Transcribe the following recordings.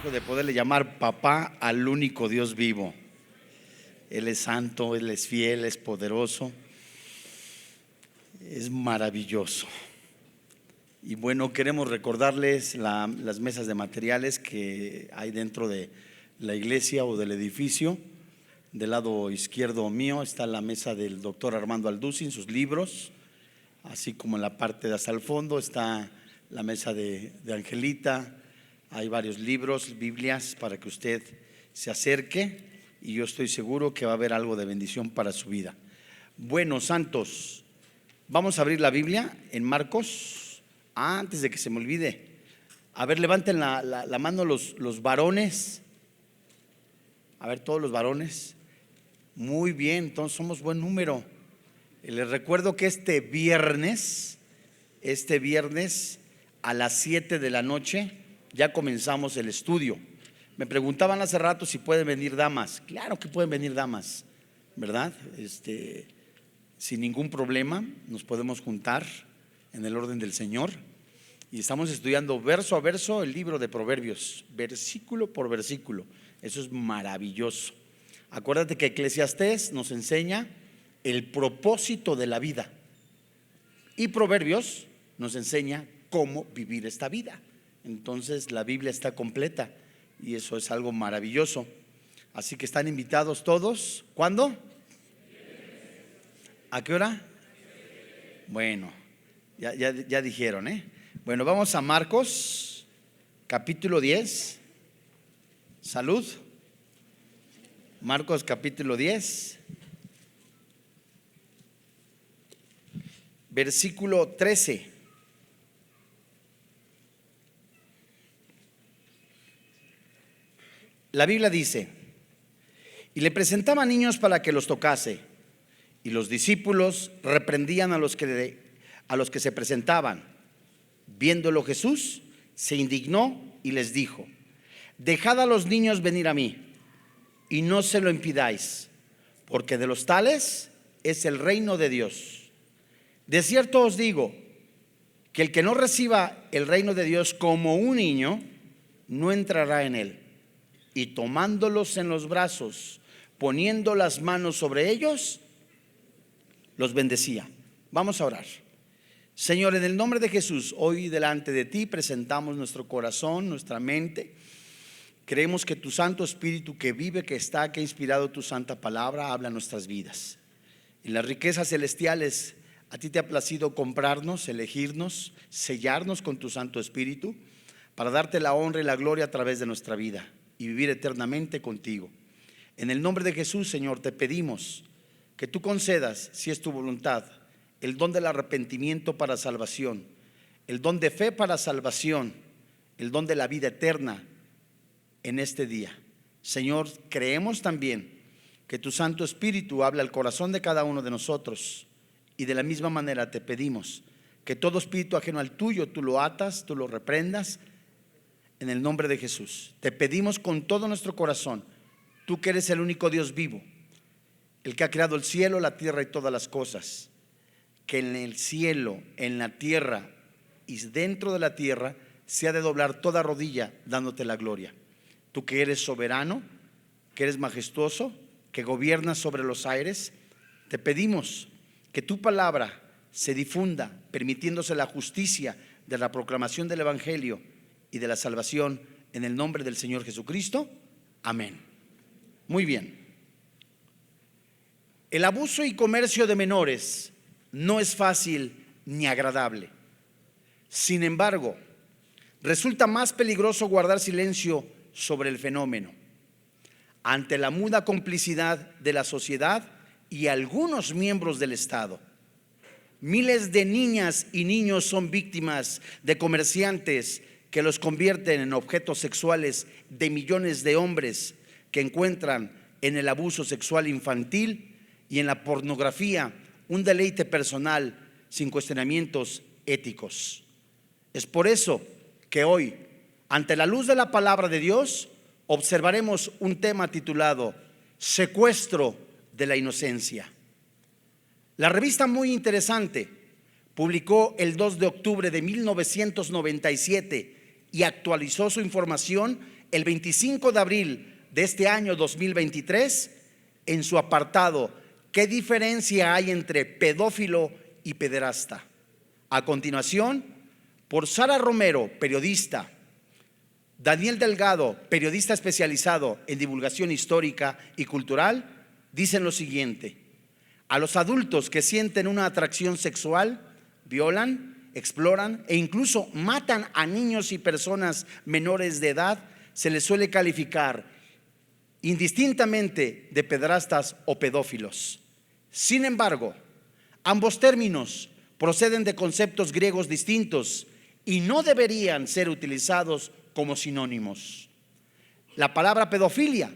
privilegio de poderle llamar papá al único Dios vivo. Él es santo, Él es fiel, es poderoso, es maravilloso. Y bueno, queremos recordarles las mesas de materiales que hay dentro de la iglesia o del edificio. Del lado izquierdo mío está la mesa del doctor Armando Alducin, sus libros, así como en la parte de hasta el fondo está la mesa de Angelita. Hay varios libros, Biblias, para que usted se acerque y yo estoy seguro que va a haber algo de bendición para su vida. Bueno, santos, vamos a abrir la Biblia en Marcos. Antes de que se me olvide, a ver, levanten la mano los varones. A ver, todos los varones. Muy bien, entonces somos buen número. Les recuerdo que este viernes a las 7 de la noche ya comenzamos el estudio. Me preguntaban hace rato si pueden venir damas. Claro que pueden venir damas, ¿verdad? Sin ningún problema nos podemos juntar en el orden del Señor. Y estamos estudiando verso a verso el libro de Proverbios, versículo por versículo. Eso es maravilloso. Acuérdate que Eclesiastés nos enseña el propósito de la vida y Proverbios nos enseña cómo vivir esta vida. Entonces la Biblia está completa y eso es algo maravilloso. Así que están invitados todos. ¿Cuándo? ¿A qué hora? Bueno, ya dijeron, ¿eh? Bueno, vamos a Marcos capítulo 10. Salud. Marcos capítulo 10, versículo 13. La Biblia dice: y le presentaban niños para que los tocase, y los discípulos reprendían a los que se presentaban. Viéndolo Jesús se indignó y les dijo: dejad a los niños venir a mí, y no se lo impidáis, porque de los tales es el reino de Dios. De cierto os digo que el que no reciba el reino de Dios como un niño, no entrará en él. Y tomándolos en los brazos, poniendo las manos sobre ellos, los bendecía. Vamos a orar. Señor, en el nombre de Jesús, hoy delante de ti presentamos nuestro corazón, nuestra mente. Creemos que tu Santo Espíritu que vive, que está, que ha inspirado tu santa palabra, habla nuestras vidas. En las riquezas celestiales, a ti te ha placido comprarnos, elegirnos, sellarnos con tu Santo Espíritu para darte la honra y la gloria a través de nuestra vida y vivir eternamente contigo. En el nombre de Jesús, Señor, te pedimos que tú concedas, si es tu voluntad, el don del arrepentimiento para salvación, el don de fe para salvación, el don de la vida eterna en este día. Señor, creemos también que tu Santo Espíritu habla al corazón de cada uno de nosotros, y de la misma manera te pedimos que todo espíritu ajeno al tuyo tú lo atas, tú lo reprendas en el nombre de Jesús. Te pedimos con todo nuestro corazón, tú que eres el único Dios vivo, el que ha creado el cielo, la tierra y todas las cosas, que en el cielo, en la tierra y dentro de la tierra se ha de doblar toda rodilla dándote la gloria. Tú que eres soberano, que eres majestuoso, que gobiernas sobre los aires, te pedimos que tu palabra se difunda, permitiéndose la justicia de la proclamación del Evangelio y de la salvación en el nombre del Señor Jesucristo. Amén. Muy bien. El abuso y comercio de menores no es fácil ni agradable. Sin embargo, resulta más peligroso guardar silencio sobre el fenómeno. Ante la muda complicidad de la sociedad y algunos miembros del Estado, miles de niñas y niños son víctimas de comerciantes que los convierten en objetos sexuales de millones de hombres que encuentran en el abuso sexual infantil y en la pornografía un deleite personal sin cuestionamientos éticos. Es por eso que hoy, ante la luz de la palabra de Dios, observaremos un tema titulado Secuestro de la inocencia. La revista Muy Interesante publicó el 2 de octubre de 1997 y actualizó su información el 25 de abril de este año 2023 en su apartado ¿Qué diferencia hay entre pedófilo y pederasta? A continuación, por Sara Romero, periodista, Daniel Delgado, periodista especializado en divulgación histórica y cultural, dicen lo siguiente: a los adultos que sienten una atracción sexual, violan, exploran e incluso matan a niños y personas menores de edad, se les suele calificar indistintamente de pederastas o pedófilos. Sin embargo, ambos términos proceden de conceptos griegos distintos y no deberían ser utilizados como sinónimos. La palabra pedofilia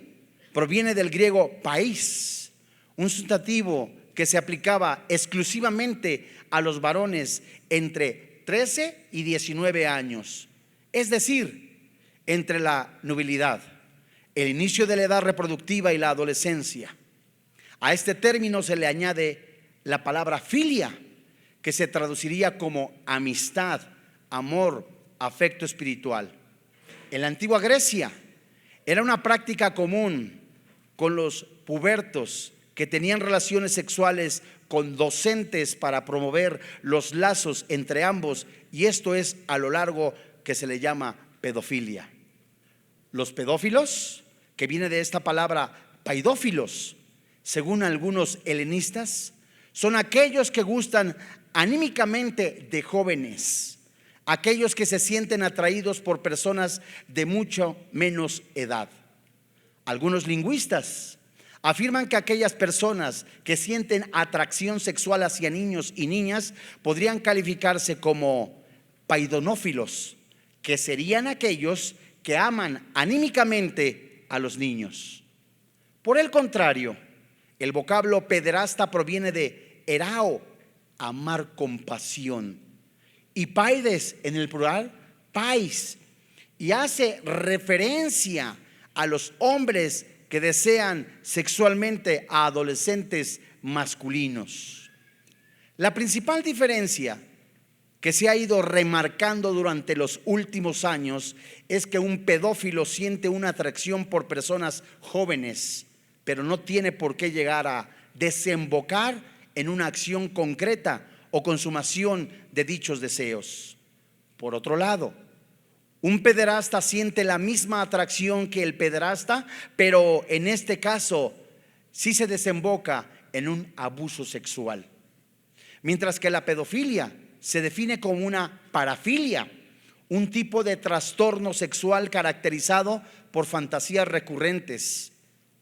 proviene del griego pais, un sustantivo que se aplicaba exclusivamente a los varones entre 13 y 19 años, es decir, entre la nubilidad, el inicio de la edad reproductiva y la adolescencia. A este término se le añade la palabra filia, que se traduciría como amistad, amor, afecto espiritual. En la antigua Grecia era una práctica común con los pubertos que tenían relaciones sexuales con docentes para promover los lazos entre ambos, y esto es a lo largo que se le llama pedofilia. Los pedófilos, que viene de esta palabra paidófilos, según algunos helenistas, son aquellos que gustan anímicamente de jóvenes, aquellos que se sienten atraídos por personas de mucho menos edad. Algunos lingüistas afirman que aquellas personas que sienten atracción sexual hacia niños y niñas podrían calificarse como paidonófilos, que serían aquellos que aman anímicamente a los niños. Por el contrario, el vocablo pederasta proviene de erao, amar con pasión, y paides en el plural, pais, y hace referencia a los hombres que desean sexualmente a adolescentes masculinos. La principal diferencia que se ha ido remarcando durante los últimos años es que un pedófilo siente una atracción por personas jóvenes, pero no tiene por qué llegar a desembocar en una acción concreta o consumación de dichos deseos. Por otro lado, un pederasta siente la misma atracción que el pederasta, pero en este caso sí se desemboca en un abuso sexual. Mientras que la pedofilia se define como una parafilia, un tipo de trastorno sexual caracterizado por fantasías recurrentes.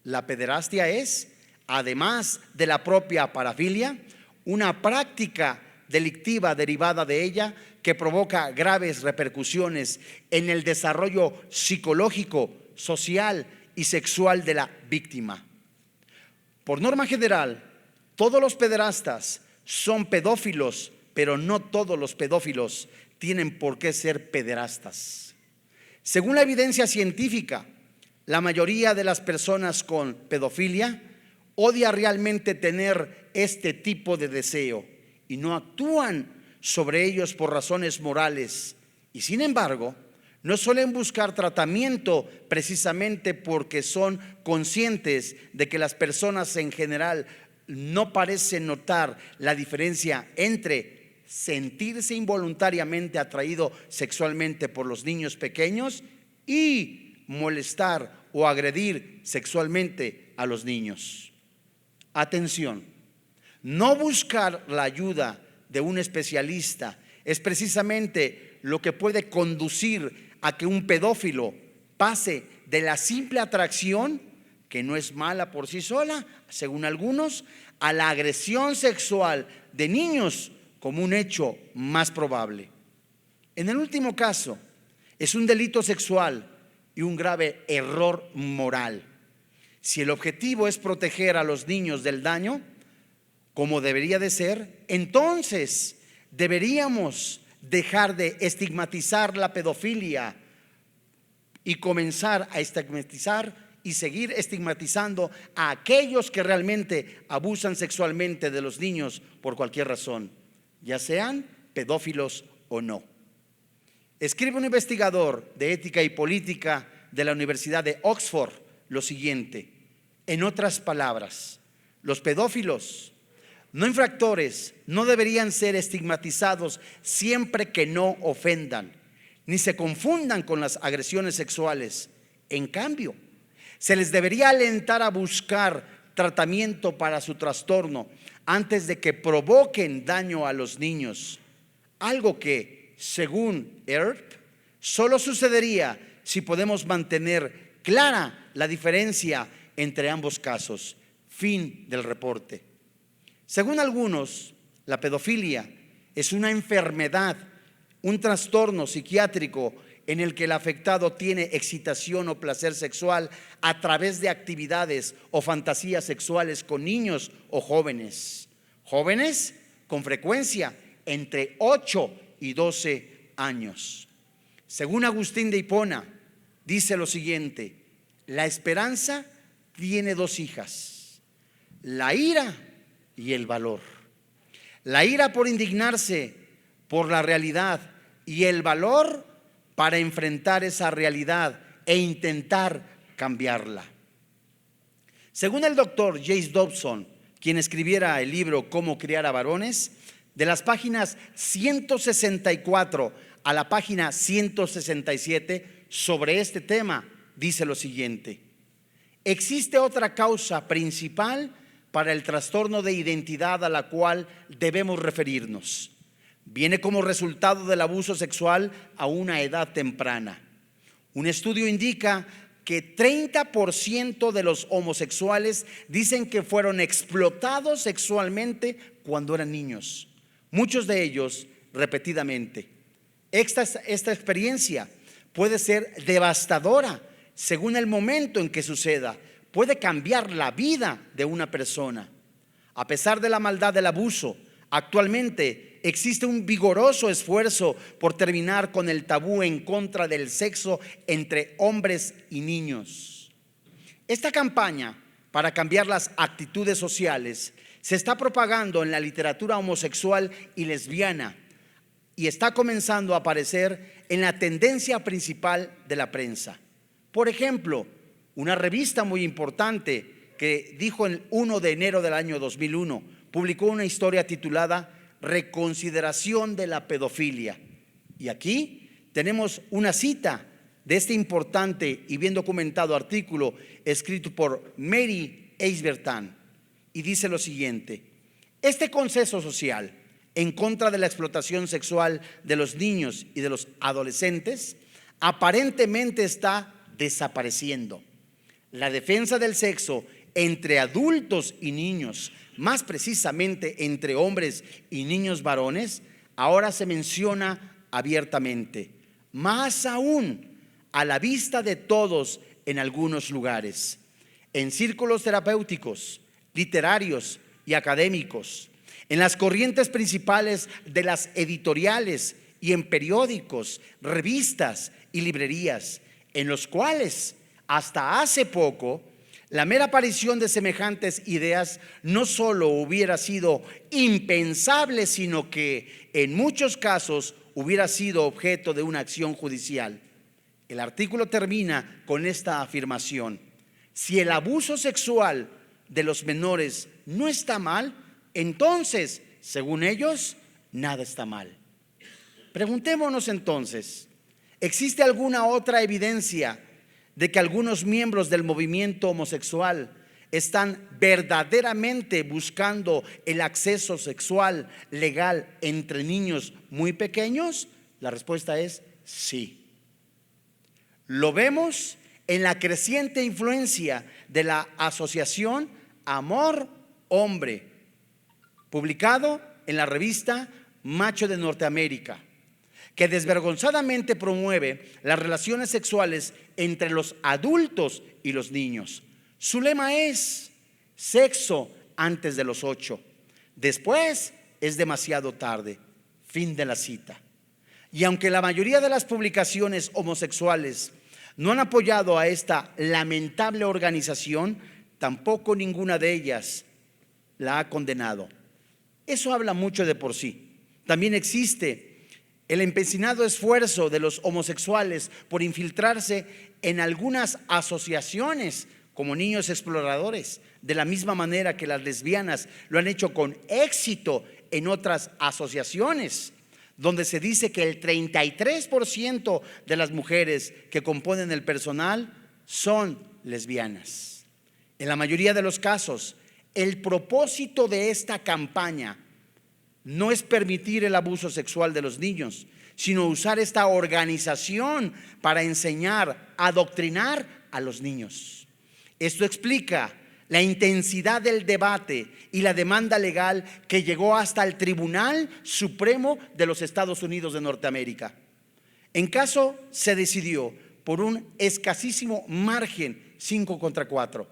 La pederastia es, además de la propia parafilia, una práctica delictiva derivada de ella que provoca graves repercusiones en el desarrollo psicológico, social y sexual de la víctima. Por norma general, todos los pederastas son pedófilos, pero no todos los pedófilos tienen por qué ser pederastas. Según la evidencia científica, la mayoría de las personas con pedofilia odia realmente tener este tipo de deseo y no actúan sobre ellos por razones morales, y sin embargo no suelen buscar tratamiento precisamente porque son conscientes de que las personas en general no parecen notar la diferencia entre sentirse involuntariamente atraído sexualmente por los niños pequeños y molestar o agredir sexualmente a los niños. Atención, no buscar la ayuda de un especialista es precisamente lo que puede conducir a que un pedófilo pase de la simple atracción, que no es mala por sí sola, según algunos, a la agresión sexual de niños como un hecho más probable. En el último caso, es un delito sexual y un grave error moral. Si el objetivo es proteger a los niños del daño, como debería de ser, entonces deberíamos dejar de estigmatizar la pedofilia y comenzar a estigmatizar y seguir estigmatizando a aquellos que realmente abusan sexualmente de los niños por cualquier razón, ya sean pedófilos o no. Escribe un investigador de ética y política de la Universidad de Oxford lo siguiente: en otras palabras, los pedófilos no infractores no deberían ser estigmatizados siempre que no ofendan, ni se confundan con las agresiones sexuales. En cambio, se les debería alentar a buscar tratamiento para su trastorno antes de que provoquen daño a los niños. Algo que, según Earp, solo sucedería si podemos mantener clara la diferencia entre ambos casos. Fin del reporte. Según algunos, la pedofilia es una enfermedad, un trastorno psiquiátrico en el que el afectado tiene excitación o placer sexual a través de actividades o fantasías sexuales con niños o jóvenes. Jóvenes con frecuencia entre 8 y 12 años. Según Agustín de Hipona, dice lo siguiente: la esperanza tiene dos hijas, la ira y el valor. La ira por indignarse por la realidad y el valor para enfrentar esa realidad e intentar cambiarla. Según el doctor James Dobson, quien escribiera el libro Cómo criar a varones, de las páginas 164 a la página 167 sobre este tema, dice lo siguiente: existe otra causa principal para el trastorno de identidad a la cual debemos referirnos. Viene como resultado del abuso sexual a una edad temprana. Un estudio indica que 30% de los homosexuales dicen que fueron explotados sexualmente cuando eran niños, muchos de ellos repetidamente. Esta experiencia puede ser devastadora según el momento en que suceda. Puede cambiar la vida de una persona. A pesar de la maldad del abuso, actualmente existe un vigoroso esfuerzo por terminar con el tabú en contra del sexo entre hombres y niños. Esta campaña para cambiar las actitudes sociales se está propagando en la literatura homosexual y lesbiana y está comenzando a aparecer en la tendencia principal de la prensa. Por ejemplo, una revista muy importante que dijo el 1 de enero del año 2001, publicó una historia titulada Reconsideración de la pedofilia. Y aquí tenemos una cita de este importante y bien documentado artículo escrito por Mary Eisbertan. Y dice lo siguiente: este consenso social en contra de la explotación sexual de los niños y de los adolescentes aparentemente está desapareciendo. La defensa del sexo entre adultos y niños, más precisamente entre hombres y niños varones, ahora se menciona abiertamente, más aún a la vista de todos en algunos lugares, en círculos terapéuticos, literarios y académicos, en las corrientes principales de las editoriales y en periódicos, revistas y librerías, en los cuales hasta hace poco la mera aparición de semejantes ideas no solo hubiera sido impensable, sino que en muchos casos hubiera sido objeto de una acción judicial. El artículo termina con esta afirmación: si el abuso sexual de los menores no está mal, entonces, según ellos, nada está mal. Preguntémonos entonces, ¿existe alguna otra evidencia de que algunos miembros del movimiento homosexual están verdaderamente buscando el acceso sexual legal entre niños muy pequeños? La respuesta es sí. Lo vemos en la creciente influencia de la asociación Amor Hombre, publicado en la revista Macho de Norteamérica, que desvergonzadamente promueve las relaciones sexuales entre los adultos y los niños. Su lema es: sexo antes de los 8, después es demasiado tarde. Fin de la cita. Y aunque la mayoría de las publicaciones homosexuales no han apoyado a esta lamentable organización, tampoco ninguna de ellas la ha condenado. Eso habla mucho de por sí. También existe El empecinado esfuerzo de los homosexuales por infiltrarse en algunas asociaciones como niños exploradores, de la misma manera que las lesbianas lo han hecho con éxito en otras asociaciones, donde se dice que el 33% de las mujeres que componen el personal son lesbianas. En la mayoría de los casos, el propósito de esta campaña no es permitir el abuso sexual de los niños, sino usar esta organización para enseñar, adoctrinar a los niños. Esto explica la intensidad del debate y la demanda legal que llegó hasta el Tribunal Supremo de los Estados Unidos de Norteamérica. En caso se decidió por un escasísimo margen, 5-4,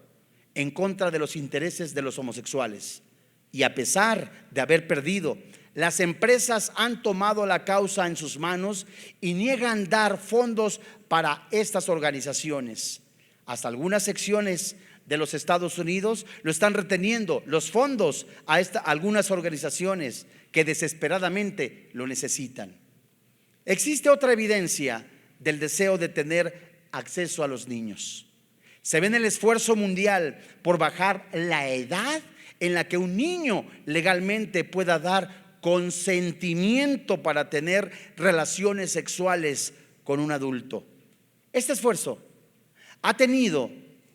en contra de los intereses de los homosexuales. Y a pesar de haber perdido, las empresas han tomado la causa en sus manos y niegan dar fondos para estas organizaciones. Hasta algunas secciones de los Estados Unidos lo están reteniendo los fondos a algunas organizaciones que desesperadamente lo necesitan. Existe otra evidencia del deseo de tener acceso a los niños. Se ve en el esfuerzo mundial por bajar la edad en la que un niño legalmente pueda dar consentimiento para tener relaciones sexuales con un adulto. Este esfuerzo ha tenido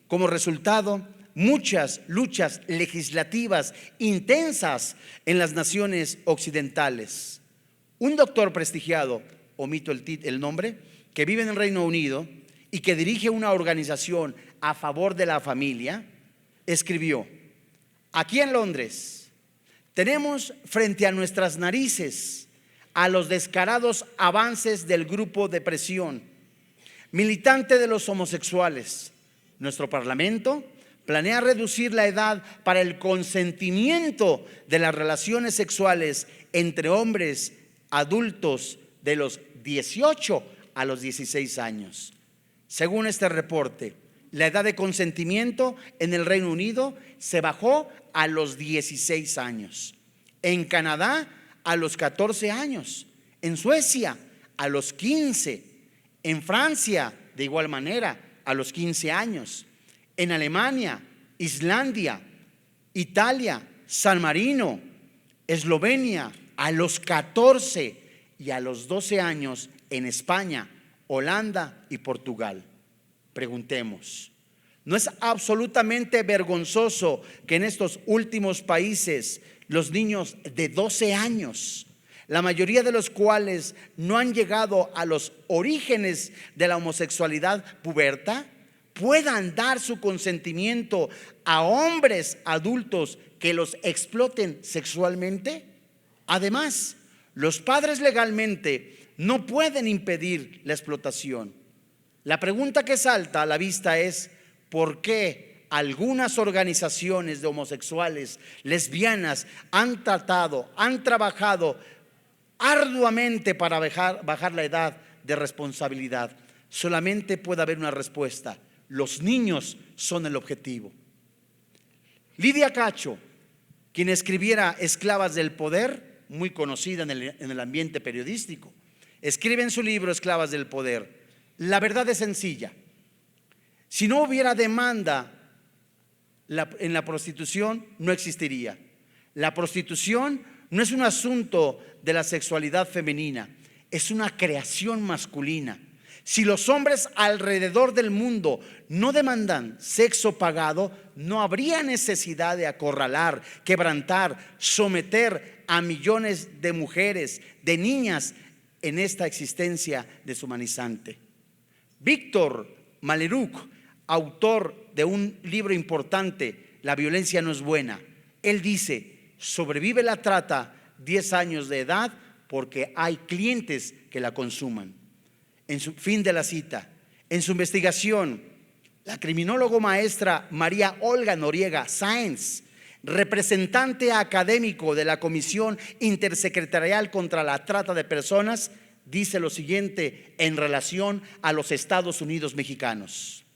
como resultado muchas luchas legislativas intensas en las naciones occidentales. Un doctor prestigiado, omito el nombre, que vive en el Reino Unido y que dirige una organización a favor de la familia, escribió: aquí en Londres tenemos frente a nuestras narices a los descarados avances del grupo de presión militante de los homosexuales. Nuestro Parlamento planea reducir la edad para el consentimiento de las relaciones sexuales entre hombres adultos de los 18 a los 16 años. Según este reporte, la edad de consentimiento en el Reino Unido se bajó a los 16 años. En Canadá a los 14 años. En Suecia a los 15. En Francia de igual manera a los 15 años. En Alemania, Islandia, Italia, San Marino, Eslovenia a los 14 y a los 12 años en España, Holanda y Portugal. Preguntemos, ¿no es absolutamente vergonzoso que en estos últimos países los niños de 12 años, la mayoría de los cuales no han llegado a los orígenes de la homosexualidad puberta, puedan dar su consentimiento a hombres adultos que los exploten sexualmente? Además, los padres legalmente no pueden impedir la explotación. La pregunta que salta a la vista es: ¿por qué algunas organizaciones de homosexuales, lesbianas han trabajado arduamente para bajar la edad de responsabilidad? Solamente puede haber una respuesta: los niños son el objetivo. Lidia Cacho, quien escribiera Esclavas del Poder, muy conocida en el ambiente periodístico, escribe en su libro Esclavas del Poder: la verdad es sencilla. Si no hubiera demanda en la prostitución, no existiría. La prostitución no es un asunto de la sexualidad femenina, es una creación masculina. Si los hombres alrededor del mundo no demandan sexo pagado, no habría necesidad de acorralar, quebrantar, someter a millones de mujeres, de niñas en esta existencia deshumanizante. Víctor Maleruk, autor de un libro importante, La violencia no es buena, él dice: sobrevive la trata 10 años de edad porque hay clientes que la consuman. En su fin de la cita. En su investigación, la criminólogo maestra María Olga Noriega Sáenz, representante académico de la Comisión Intersecretarial contra la Trata de Personas, dice lo siguiente en relación a los Estados Unidos mexicanos.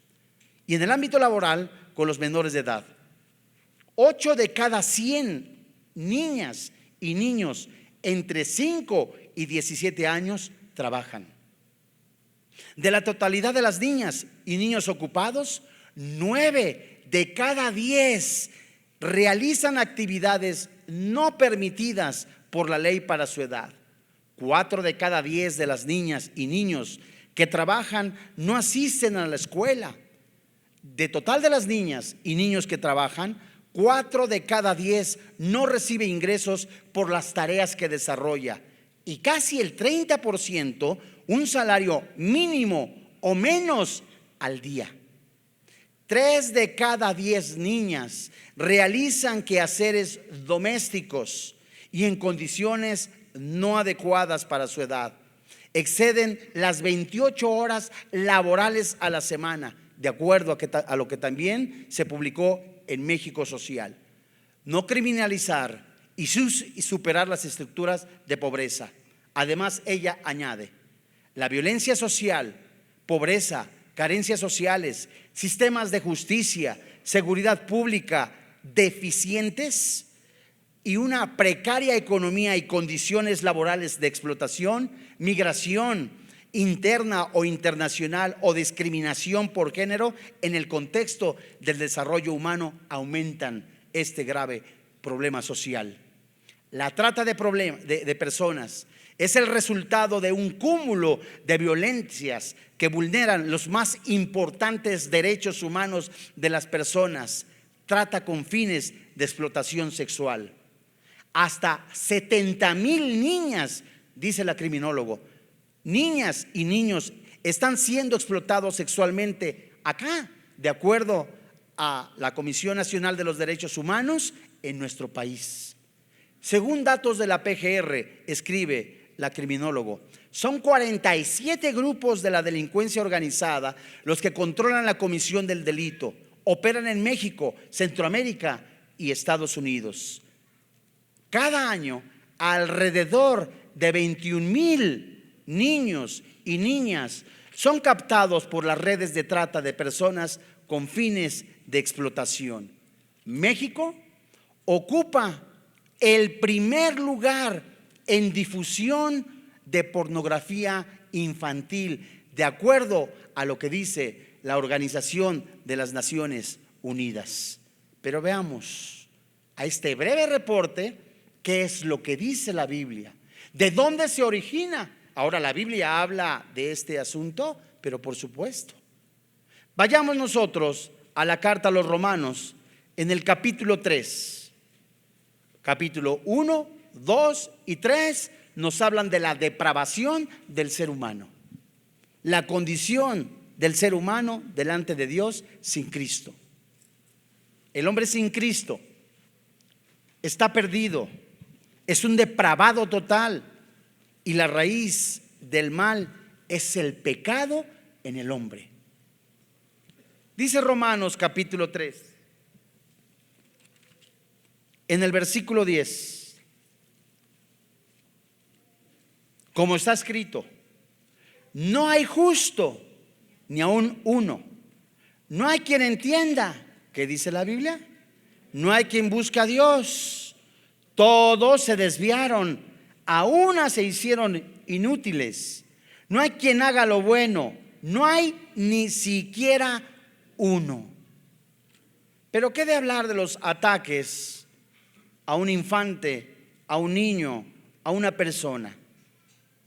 Y en el ámbito laboral, con los menores de edad, 8 de cada 100 niñas y niños entre 5 y 17 años trabajan. De la totalidad de las niñas y niños ocupados, 9 de cada 10 realizan actividades no permitidas por la ley para su edad. 4 de cada 10 de las niñas y niños que trabajan no asisten a la escuela. De total de las niñas y niños que trabajan, 4 de cada 10 no recibe ingresos por las tareas que desarrolla, y casi el 30% un salario mínimo o menos al día. 3 de cada 10 niñas realizan quehaceres domésticos y en condiciones no adecuadas para su edad. Exceden las 28 horas laborales a la semana, de acuerdo a lo que también se publicó en México Social. No criminalizar y superar las estructuras de pobreza. Además, ella añade: la violencia social, pobreza, carencias sociales, sistemas de justicia, seguridad pública deficientes y una precaria economía y condiciones laborales de explotación, migración interna o internacional o discriminación por género en el contexto del desarrollo humano aumentan este grave problema social. La trata de personas es el resultado de un cúmulo de violencias que vulneran los más importantes derechos humanos de las personas. Trata con fines de explotación sexual. Hasta 70,000 niñas, dice la criminólogo, niñas y niños están siendo explotados sexualmente acá, de acuerdo a la Comisión Nacional de los Derechos Humanos en nuestro país. Según datos de la PGR, escribe la criminólogo, son 47 grupos de la delincuencia organizada los que controlan la comisión del delito. Operan en México, Centroamérica y Estados Unidos. Cada año, alrededor de 21,000 niños y niñas son captados por las redes de trata de personas con fines de explotación. México ocupa el primer lugar en difusión de pornografía infantil, de acuerdo a lo que dice la Organización de las Naciones Unidas. Pero veamos a este breve reporte qué es lo que dice la Biblia, de dónde se origina. Ahora, la Biblia habla de este asunto, pero por supuesto. Vayamos nosotros a la carta a los Romanos en el capítulo 3. Capítulo 1, 2 y 3 nos hablan de la depravación del ser humano, la condición del ser humano delante de Dios sin Cristo. El hombre sin Cristo está perdido, es un depravado total, y la raíz del mal es el pecado en el hombre. Dice Romanos capítulo 3, en el versículo 10, como está escrito: no hay justo ni aun uno, no hay quien entienda. ¿Qué dice la Biblia? No hay quien busque a Dios. Todos se desviaron, a una se hicieron inútiles. No hay quien haga lo bueno, no hay ni siquiera uno. Pero ¿qué de hablar de los ataques a un infante, a un niño, a una persona?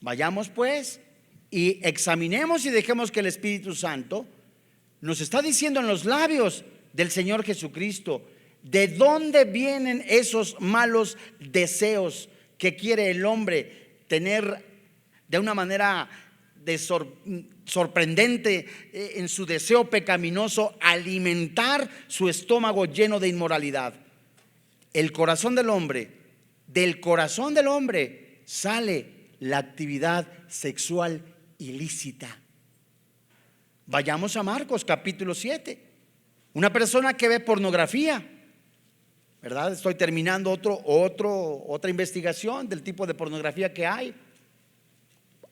Vayamos pues y examinemos y dejemos que el Espíritu Santo nos está diciendo en los labios del Señor Jesucristo de dónde vienen esos malos deseos que quiere el hombre tener de una manera sorprendente en su deseo pecaminoso, alimentar su estómago lleno de inmoralidad. El corazón del hombre, del corazón del hombre sale la actividad sexual ilícita. Vayamos a Marcos capítulo 7. Una persona que ve pornografía, ¿verdad? Estoy terminando otra investigación del tipo de pornografía que hay.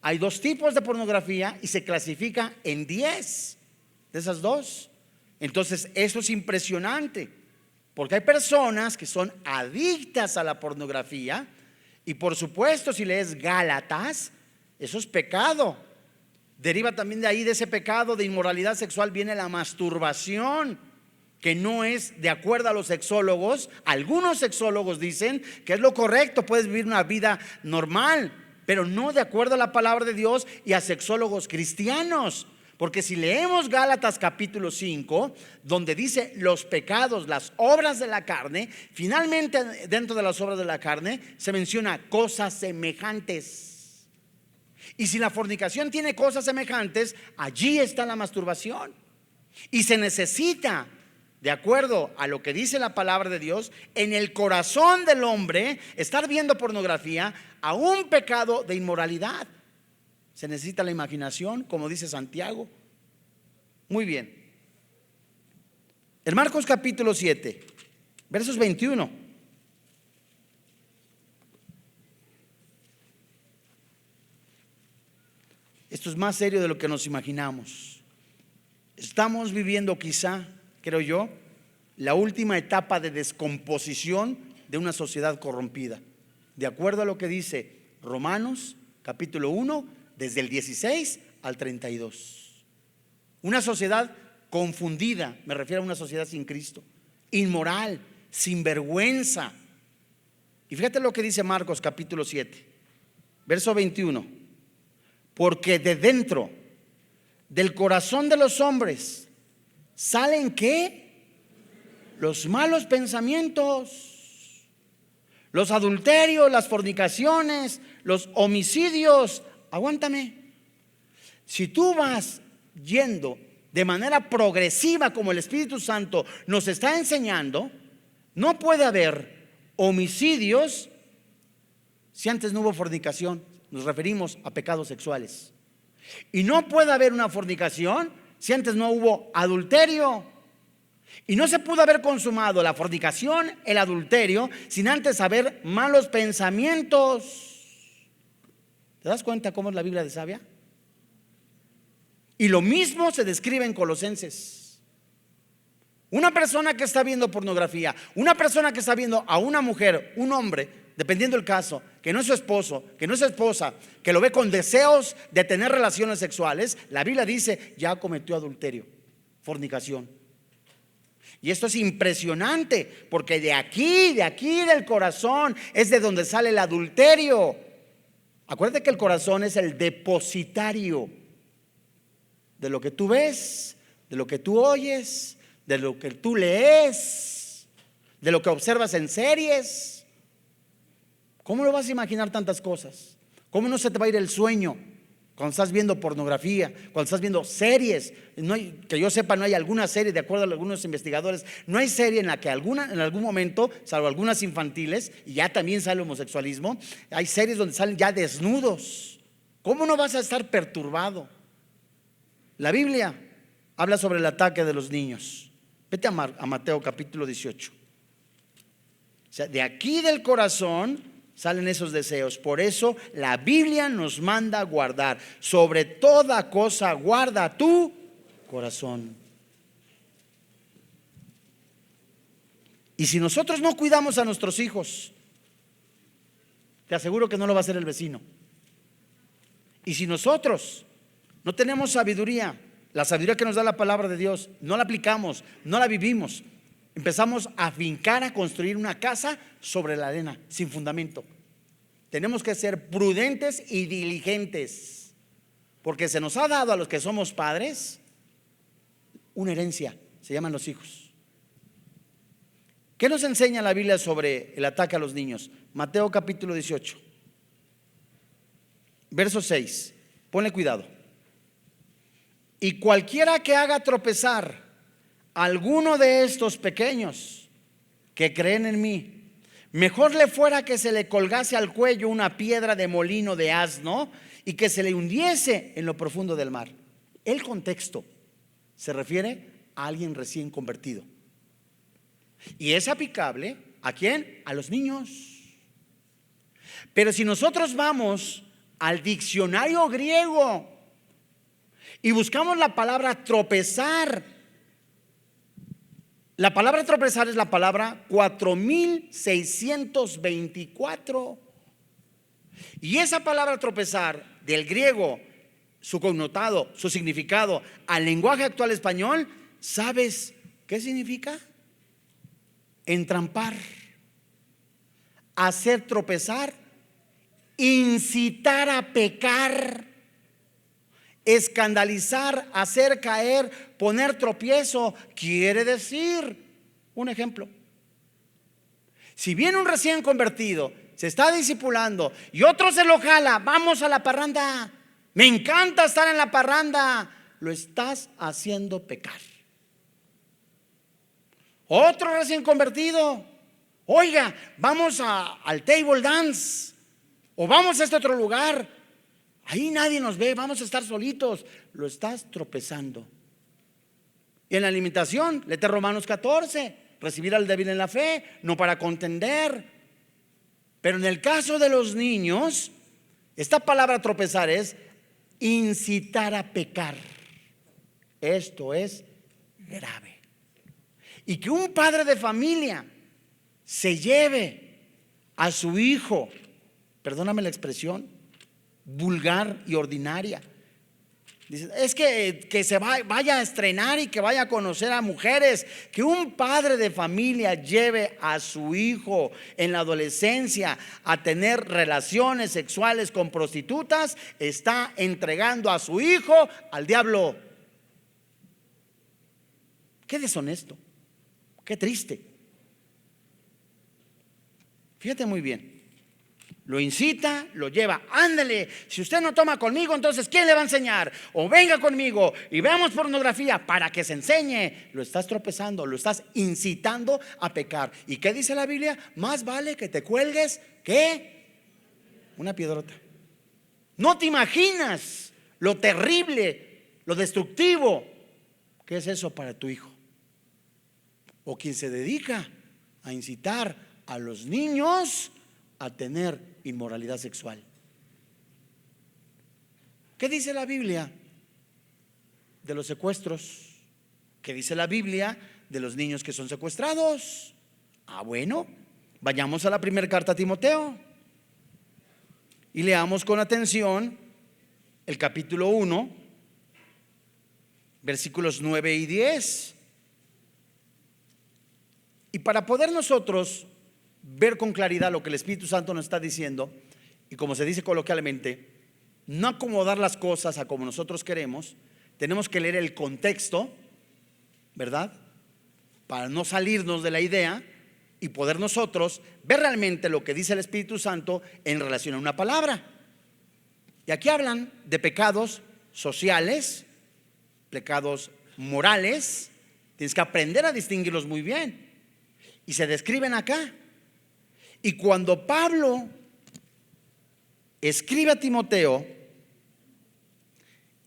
Hay 2 tipos de pornografía y se clasifica en 10 de esas 2. Entonces eso es impresionante, porque hay personas que son adictas a la pornografía Y por supuesto, si lees Gálatas, eso es pecado. Deriva también de ahí, de ese pecado de inmoralidad sexual, viene la masturbación, que no es de acuerdo a los sexólogos. Algunos sexólogos dicen que es lo correcto, puedes vivir una vida normal, pero no de acuerdo a la palabra de Dios y a sexólogos cristianos. Porque si leemos Gálatas capítulo 5, donde dice los pecados, las obras de la carne, finalmente dentro de las obras de la carne se menciona cosas semejantes. Y si la fornicación tiene cosas semejantes, allí está la masturbación. Y se necesita, de acuerdo a lo que dice la palabra de Dios, en el corazón del hombre estar viendo pornografía a un pecado de inmoralidad. Se necesita la imaginación, como dice Santiago. Muy bien. En Marcos capítulo 7, versos 21. Esto es más serio de lo que nos imaginamos. Estamos viviendo quizá, creo yo, la última etapa de descomposición de una sociedad corrompida. De acuerdo a lo que dice Romanos capítulo 1, desde el 16 al 32. Una sociedad confundida, me refiero a una sociedad sin Cristo, inmoral, sin vergüenza. Y fíjate lo que dice Marcos capítulo 7, verso 21. Porque de dentro del corazón de los hombres salen ¿qué? Los malos pensamientos, los adulterios, las fornicaciones, los homicidios. Aguántame. Si tú vas yendo de manera progresiva como el Espíritu Santo nos está enseñando, no puede haber homicidios si antes no hubo fornicación. Nos referimos a pecados sexuales. Y no puede haber una fornicación si antes no hubo adulterio. Y no se pudo haber consumado la fornicación, el adulterio, sin antes haber malos pensamientos. ¿Te das cuenta cómo es la Biblia de sabia? Y lo mismo se describe en Colosenses. Una persona que está viendo pornografía, una persona que está viendo a una mujer, un hombre, dependiendo del caso, que no es su esposo, que no es su esposa, que lo ve con deseos de tener relaciones sexuales, la Biblia dice ya cometió adulterio, fornicación. Y esto es impresionante, porque de aquí del corazón es de donde sale el adulterio. Acuérdate que el corazón es el depositario de lo que tú ves, de lo que tú oyes, de lo que tú lees, de lo que observas en series. ¿Cómo lo vas a imaginar tantas cosas? ¿Cómo no se te va a ir el sueño cuando estás viendo pornografía, cuando estás viendo series? No hay, que yo sepa, no hay alguna serie, de acuerdo a algunos investigadores, no hay serie en la que en algún momento, salvo algunas infantiles, y ya también sale homosexualismo, hay series donde salen ya desnudos. ¿Cómo no vas a estar perturbado? La Biblia habla sobre el ataque de los niños. Vete a Mateo capítulo 18. O sea, de aquí del corazón salen esos deseos. Por eso la Biblia nos manda guardar. Sobre toda cosa guarda tu corazón. Y si nosotros no cuidamos a nuestros hijos, te aseguro que no lo va a hacer el vecino. Y si nosotros no tenemos sabiduría, la sabiduría que nos da la palabra de Dios, no la aplicamos, no la vivimos, empezamos a fincar, a construir una casa sobre la arena, sin fundamento. Tenemos que ser prudentes y diligentes, porque se nos ha dado a los que somos padres una herencia, se llaman los hijos. ¿Qué nos enseña la Biblia sobre el ataque a los niños? Mateo capítulo 18, verso 6. Ponle cuidado. Y cualquiera que haga tropezar a alguno de estos pequeños que creen en mí, mejor le fuera que se le colgase al cuello una piedra de molino de asno y que se le hundiese en lo profundo del mar. El contexto se refiere a alguien recién convertido. Y es aplicable ¿a quién? A los niños. Pero si nosotros vamos al diccionario griego y buscamos la palabra tropezar, la palabra tropezar es la palabra 4624. Y esa palabra tropezar, del griego, su connotado, su significado, al lenguaje actual español, ¿sabes qué significa? Entrampar, hacer tropezar, incitar a pecar, escandalizar, hacer caer, poner tropiezo. Quiere decir, un ejemplo: si viene un recién convertido, se está discipulando y otro se lo jala, vamos a la parranda, me encanta estar en la parranda, lo estás haciendo pecar. Otro recién convertido, oiga, vamos al table dance, o vamos a este otro lugar, ahí nadie nos ve, vamos a estar solitos, lo estás tropezando. Y en la alimentación, léete Romanos 14, recibir al débil en la fe, no para contender. Pero en el caso de los niños, esta palabra tropezar es incitar a pecar. Esto es grave. Y que un padre de familia se lleve a su hijo, perdóname la expresión, vulgar y ordinaria. Dice, es que se vaya a estrenar y que vaya a conocer a mujeres. Que un padre de familia lleve a su hijo en la adolescencia a tener relaciones sexuales con prostitutas, está entregando a su hijo al diablo. Qué deshonesto, qué triste. Fíjate muy bien. Lo incita, lo lleva, ándale, si usted no toma conmigo, entonces ¿quién le va a enseñar? O venga conmigo y veamos pornografía para que se enseñe. Lo estás tropezando, lo estás incitando a pecar. ¿Y qué dice la Biblia? Más vale que te cuelgues que una piedrota. No te imaginas lo terrible, lo destructivo que es eso para tu hijo. O quien se dedica a incitar a los niños a tener inmoralidad sexual. ¿Qué dice la Biblia de los secuestros? ¿Qué dice la Biblia de los niños que son secuestrados? Bueno, vayamos a la primera carta a Timoteo y leamos con atención el capítulo 1, versículos 9 y 10. Y para poder nosotros ver con claridad lo que el Espíritu Santo nos está diciendo, y como se dice coloquialmente, no acomodar las cosas a como nosotros queremos, tenemos que leer el contexto, ¿verdad? Para no salirnos de la idea y poder nosotros ver realmente lo que dice el Espíritu Santo en relación a una palabra. Y aquí hablan de pecados sociales, pecados morales. Tienes que aprender a distinguirlos muy bien, y se describen acá. Y cuando Pablo escribe a Timoteo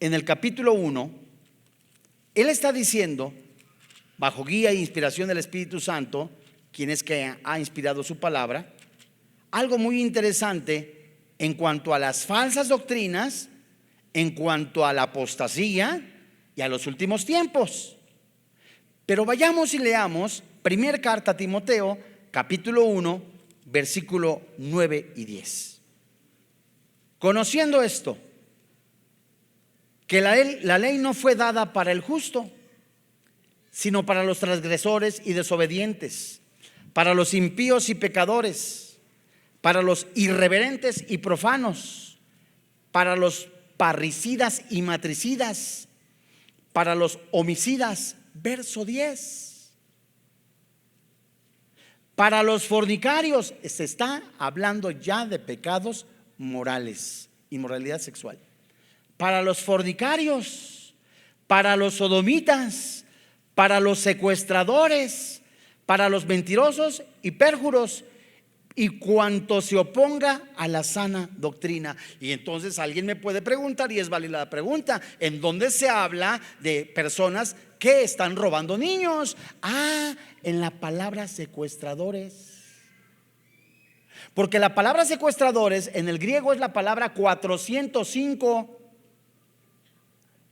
en el capítulo 1, él está diciendo, bajo guía e inspiración del Espíritu Santo, quien es que ha inspirado su palabra, algo muy interesante en cuanto a las falsas doctrinas, en cuanto a la apostasía y a los últimos tiempos. Pero vayamos y leamos primera carta a Timoteo, capítulo 1, versículo 9 y 10. Conociendo esto, que la ley no fue dada para el justo, sino para los transgresores y desobedientes, para los impíos y pecadores, para los irreverentes y profanos, para los parricidas y matricidas, para los homicidas. Verso 10. Para los fornicarios, se está hablando ya de pecados morales, inmoralidad sexual. Para los fornicarios, para los sodomitas, para los secuestradores, para los mentirosos y pérjuros, y cuanto se oponga a la sana doctrina. Y entonces alguien me puede preguntar, y es válida la pregunta, ¿en dónde se habla de personas que están robando niños? En la palabra secuestradores. Porque la palabra secuestradores en el griego es la palabra 405.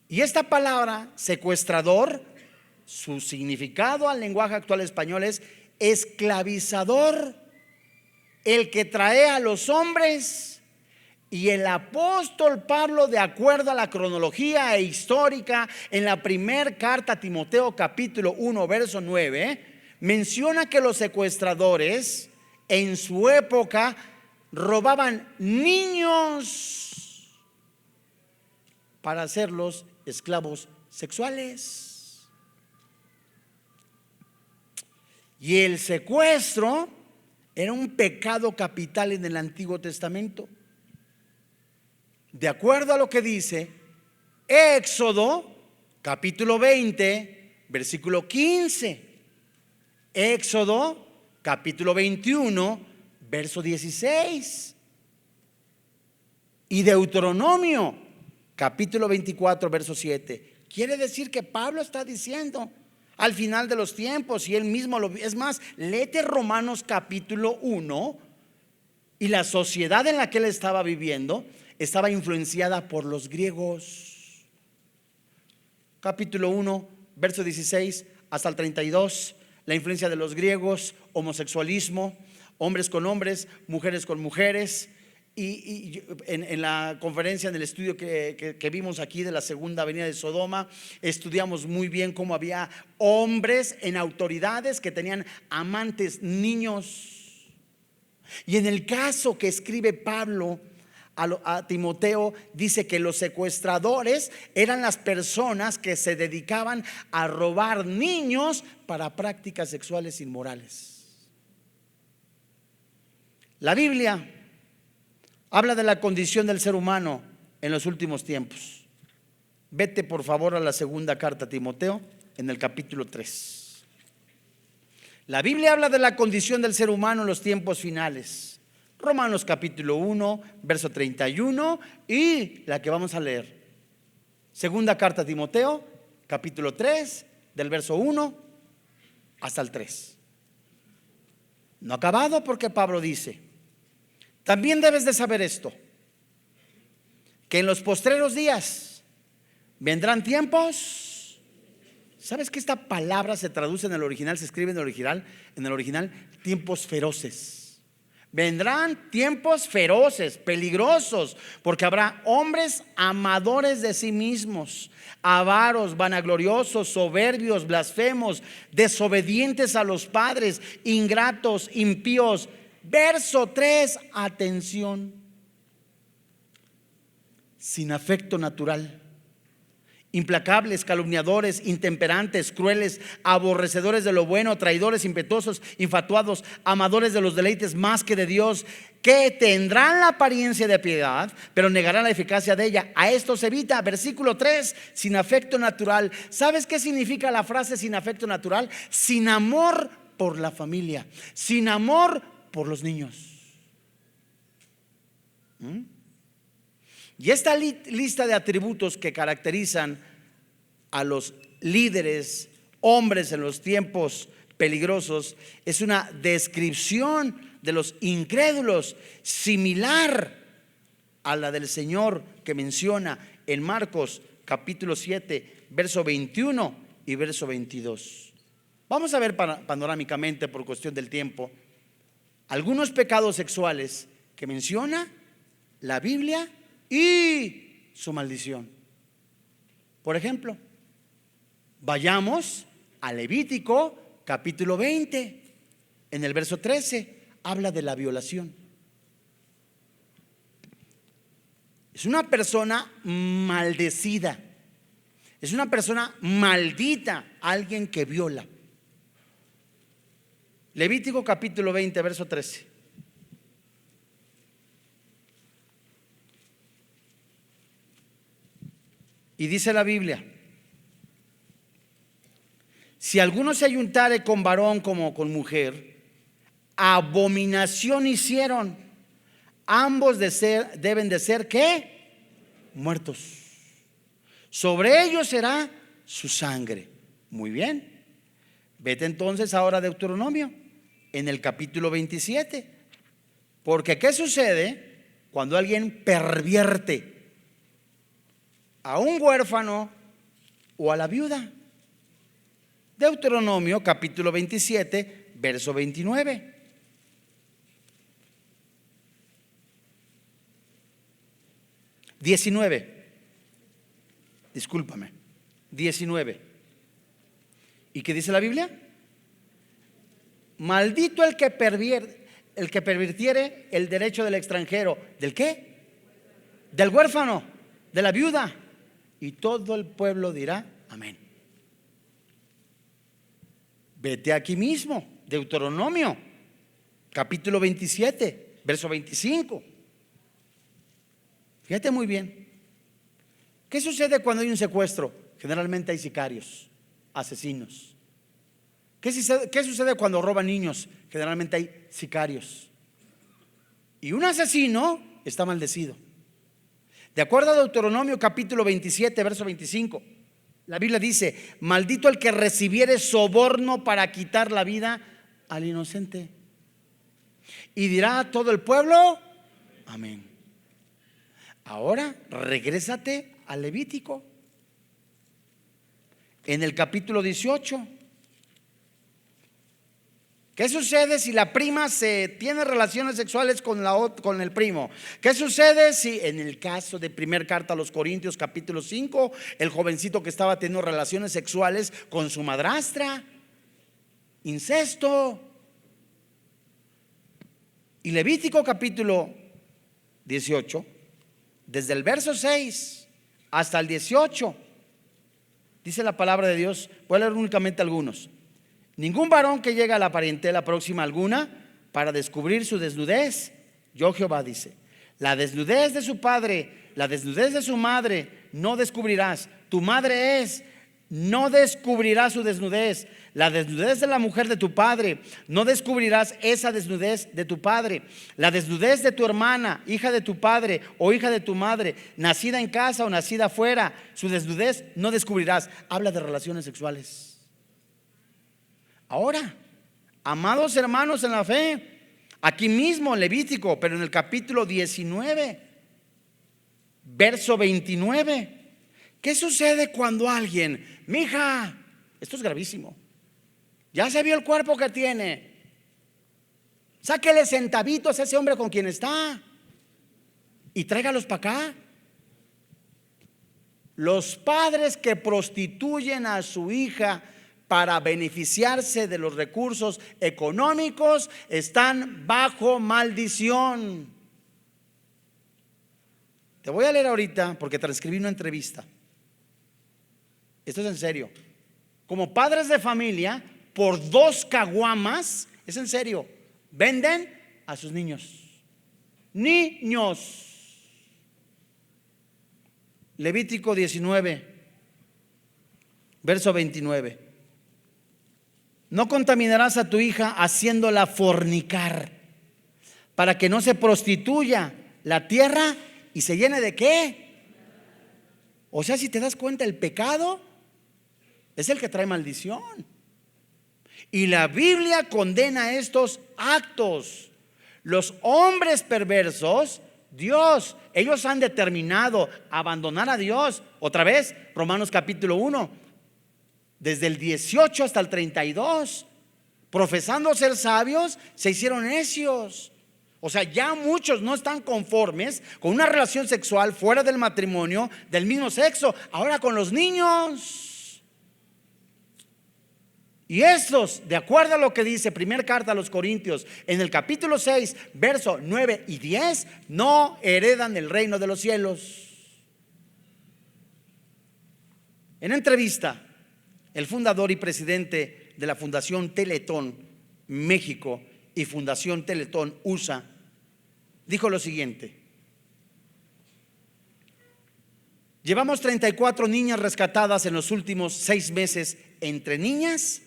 Y esta palabra secuestrador, su significado al lenguaje actual español es esclavizador, el que trae a los hombres Y el apóstol Pablo, de acuerdo a la cronología histórica, en la primera carta a Timoteo capítulo 1 verso 9, menciona que los secuestradores en su época robaban niños para hacerlos esclavos sexuales. Y el secuestro era un pecado capital en el Antiguo Testamento. De acuerdo a lo que dice Éxodo capítulo 20 versículo 15, Éxodo capítulo 21 verso 16 y Deuteronomio capítulo 24 verso 7. Quiere decir que Pablo está diciendo al final de los tiempos, y él mismo lo, es más, léete Romanos capítulo 1, y la sociedad en la que él estaba viviendo estaba influenciada por los griegos. Capítulo 1, verso 16 hasta el 32, la influencia de los griegos, homosexualismo, hombres con hombres, mujeres con mujeres. Y en la conferencia, en el estudio que vimos aquí de la segunda avenida de Sodoma, estudiamos muy bien cómo había hombres en autoridades que tenían amantes niños. Y en el caso que escribe Pablo a Timoteo, dice que los secuestradores eran las personas que se dedicaban a robar niños para prácticas sexuales inmorales. La Biblia habla de la condición del ser humano en los últimos tiempos. Vete por favor a la segunda carta a Timoteo en el capítulo 3. La Biblia habla de la condición del ser humano en los tiempos finales. Romanos capítulo 1 verso 31 y la que vamos a leer, segunda carta a Timoteo capítulo 3 del verso 1 hasta el 3. No ha acabado, porque Pablo dice: también debes de saber esto, que en los postreros días vendrán tiempos. ¿Sabes que esta palabra se traduce en el original, se escribe en el original tiempos feroces? Vendrán tiempos feroces, peligrosos, porque habrá hombres amadores de sí mismos, avaros, vanagloriosos, soberbios, blasfemos, desobedientes a los padres, ingratos, impíos. Verso 3, atención: sin afecto natural, implacables, calumniadores, intemperantes, crueles, aborrecedores de lo bueno, traidores, impetuosos, infatuados, amadores de los deleites más que de Dios, que tendrán la apariencia de piedad, pero negarán la eficacia de ella. A estos evita. Versículo 3, sin afecto natural. ¿Sabes qué significa la frase sin afecto natural? Sin amor por la familia, sin amor por los niños. Y esta lista de atributos que caracterizan a los líderes, hombres en los tiempos peligrosos, es una descripción de los incrédulos similar a la del Señor que menciona en Marcos capítulo 7 verso 21 y verso 22. Vamos a ver panorámicamente, por cuestión del tiempo, algunos pecados sexuales que menciona la Biblia y su maldición. Por ejemplo, vayamos a Levítico capítulo 20. En el verso 13 habla de la violación. Es una persona maldecida, es una persona maldita, alguien que viola. Levítico capítulo 20 verso 13. Y dice la Biblia: si alguno se ayuntare con varón como con mujer, abominación hicieron, ambos deben de ser ¿qué? Muertos. Sobre ellos será su sangre. Muy bien. Vete entonces ahora a Deuteronomio en el capítulo 27. Porque ¿qué sucede cuando alguien pervierte a un huérfano o a la viuda? Deuteronomio capítulo 27 verso 29. 19. Discúlpame. 19. ¿Y qué dice la Biblia? Maldito el que pervirtiere el derecho del extranjero. ¿Del qué? Del huérfano, de la viuda. Y todo el pueblo dirá amén. Vete aquí mismo, Deuteronomio, capítulo 27, verso 25. Fíjate muy bien. ¿Qué sucede cuando hay un secuestro? Generalmente hay sicarios, asesinos. ¿Qué sucede cuando roban niños? Generalmente hay sicarios. Y un asesino está maldecido. De acuerdo a Deuteronomio capítulo 27, verso 25, la Biblia dice: maldito el que recibiere soborno para quitar la vida al inocente. Y dirá a todo el pueblo amén. Ahora regrésate al Levítico, en el capítulo 18. ¿Qué sucede si la prima se tiene relaciones sexuales con el primo? ¿Qué sucede si en el caso de primera carta a los Corintios capítulo 5, el jovencito que estaba teniendo relaciones sexuales con su madrastra? Incesto. Y Levítico capítulo 18, desde el verso 6 hasta el 18, dice la palabra de Dios. Voy a leer únicamente algunos. Ningún varón que llegue a la parentela próxima alguna para descubrir su desnudez, yo Jehová dice, la desnudez de su padre, la desnudez de su madre no descubrirás. Tu madre es, no descubrirás su desnudez. La desnudez de la mujer de tu padre, no descubrirás esa desnudez de tu padre. La desnudez de tu hermana, hija de tu padre o hija de tu madre, nacida en casa o nacida afuera, su desnudez no descubrirás. Habla de relaciones sexuales. Ahora, amados hermanos en la fe, aquí mismo en Levítico, pero en el capítulo 19, verso 29, ¿qué sucede cuando alguien, mija, esto es gravísimo, ya se vio el cuerpo que tiene, sáquele centavitos a ese hombre con quien está y tráigalos para acá? Los padres que prostituyen a su hija para beneficiarse de los recursos económicos están bajo maldición. Te voy a leer ahorita porque transcribí una entrevista. Esto es en serio. Como padres de familia, por 2 caguamas, es en serio, venden a sus niños. Niños. Levítico 19, verso 29. No contaminarás a tu hija haciéndola fornicar, para que no se prostituya la tierra y se llene de ¿qué? O sea, si te das cuenta, el pecado es el que trae maldición. Y la Biblia condena estos actos. Los hombres perversos, ellos han determinado abandonar a Dios. Otra vez, Romanos capítulo 1, desde el 18 hasta el 32, profesando ser sabios, se hicieron necios. O sea, ya muchos no están conformes con una relación sexual fuera del matrimonio del mismo sexo, ahora con los niños. Y estos, de acuerdo a lo que dice primera carta a los Corintios, en el capítulo 6, verso 9 y 10, no heredan el reino de los cielos. En entrevista, el fundador y presidente de la Fundación Teletón México y Fundación Teletón USA dijo lo siguiente: llevamos 34 niñas rescatadas en los últimos 6 meses, entre niñas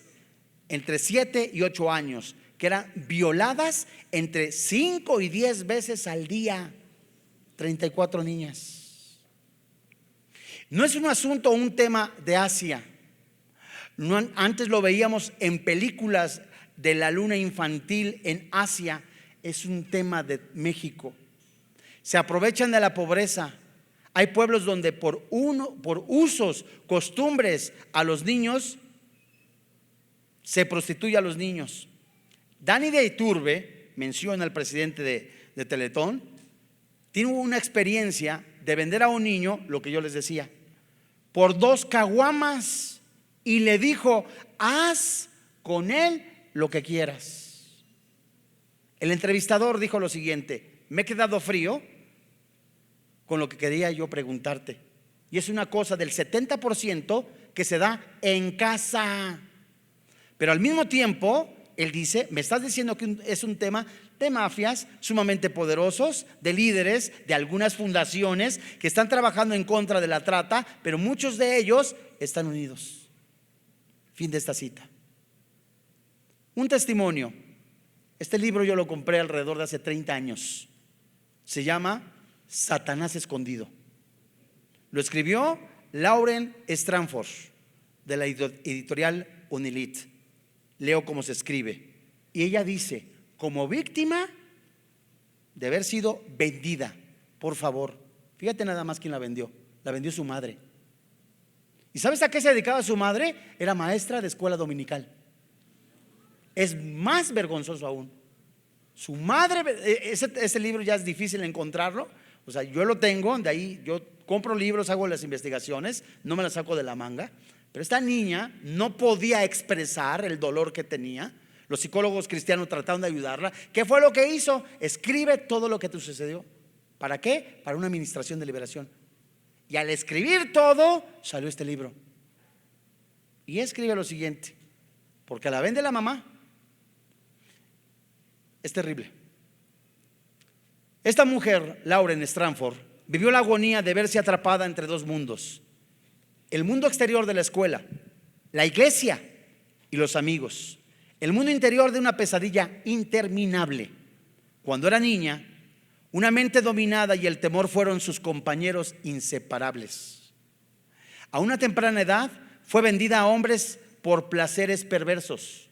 entre 7 y 8 años, que eran violadas entre 5 y 10 veces al día. 34 niñas. No es un asunto, un tema de Asia. No, antes lo veíamos en películas de la luna infantil en Asia. Es un tema de México. Se aprovechan de la pobreza. Hay pueblos donde por usos, costumbres a los niños, se prostituye a los niños. Dani de Iturbe, menciona el presidente de Teletón, tiene una experiencia de vender a un niño, lo que yo les decía, por 2 caguamas, y le dijo: haz con él lo que quieras. El entrevistador dijo lo siguiente: me he quedado frío con lo que quería yo preguntarte, y es una cosa del 70% que se da en casa. Pero al mismo tiempo él dice: me estás diciendo que es un tema de mafias sumamente poderosos, de líderes de algunas fundaciones que están trabajando en contra de la trata, pero muchos de ellos están unidos. Fin de esta cita. Un testimonio. Este libro yo lo compré alrededor de hace 30 años. Se llama Satanás escondido. Lo escribió Lauren Stranford, de la editorial Unilit. Leo cómo se escribe. Y ella dice: como víctima de haber sido vendida, por favor, fíjate nada más quién la vendió su madre. ¿Y sabes a qué se dedicaba su madre? Era maestra de escuela dominical. Es más vergonzoso aún. Su madre, ese libro ya es difícil encontrarlo. O sea, yo lo tengo, de ahí yo compro libros, hago las investigaciones, no me las saco de la manga. Pero esta niña no podía expresar el dolor que tenía. Los psicólogos cristianos trataron de ayudarla. ¿Qué fue lo que hizo? Escribe todo lo que te sucedió. ¿Para qué? Para una administración de liberación. Y al escribir todo, salió este libro. Y escribe lo siguiente: porque la vende la mamá. Es terrible. Esta mujer, Lauren Stranford, vivió la agonía de verse atrapada entre 2 mundos: el mundo exterior de la escuela, la iglesia y los amigos. El mundo interior de una pesadilla interminable. Cuando era niña, una mente dominada y el temor fueron sus compañeros inseparables. A una temprana edad fue vendida a hombres por placeres perversos.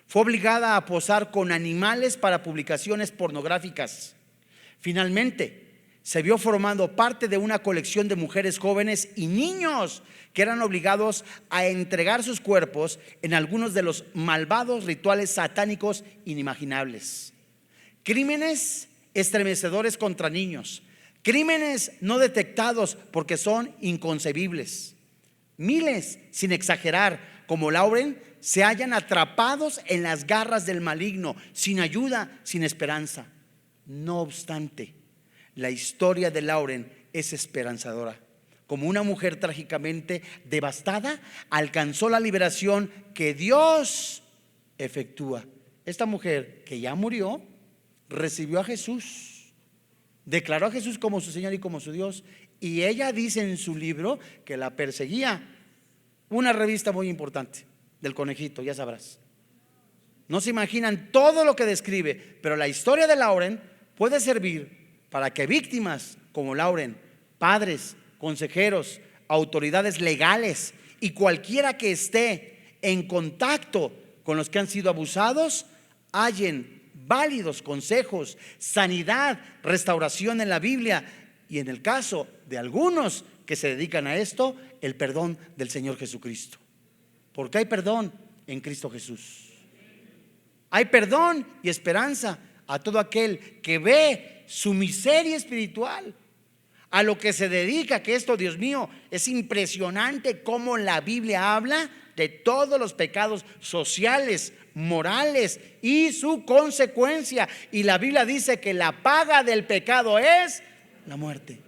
Fue obligada a posar con animales para publicaciones pornográficas. Finalmente, se vio formando parte de una colección de mujeres jóvenes y niños que eran obligados a entregar sus cuerpos en algunos de los malvados rituales satánicos inimaginables. Crímenes estremecedores contra niños, crímenes no detectados porque son inconcebibles. Miles, sin exagerar, como Lauren, se hallan atrapados en las garras del maligno, sin ayuda, sin esperanza. No obstante, la historia de Lauren es esperanzadora. Como una mujer trágicamente devastada, alcanzó la liberación que Dios efectúa. Esta mujer, que ya murió, recibió a Jesús, declaró a Jesús como su Señor y como su Dios. Y ella dice en su libro que la perseguía una revista muy importante, del conejito, ya sabrás. No se imaginan todo lo que describe, pero la historia de Lauren puede servir para que víctimas como Lauren, padres, consejeros, autoridades legales y cualquiera que esté en contacto con los que han sido abusados, hallen válidos consejos, sanidad, restauración en la Biblia, y en el caso de algunos que se dedican a esto, el perdón del Señor Jesucristo. Porque hay perdón en Cristo Jesús. Hay perdón y esperanza a todo aquel que ve su miseria espiritual, a lo que se dedica, que esto, Dios mío, es impresionante cómo la Biblia habla de todos los pecados sociales, morales y su consecuencia. Y la Biblia dice que la paga del pecado es la muerte.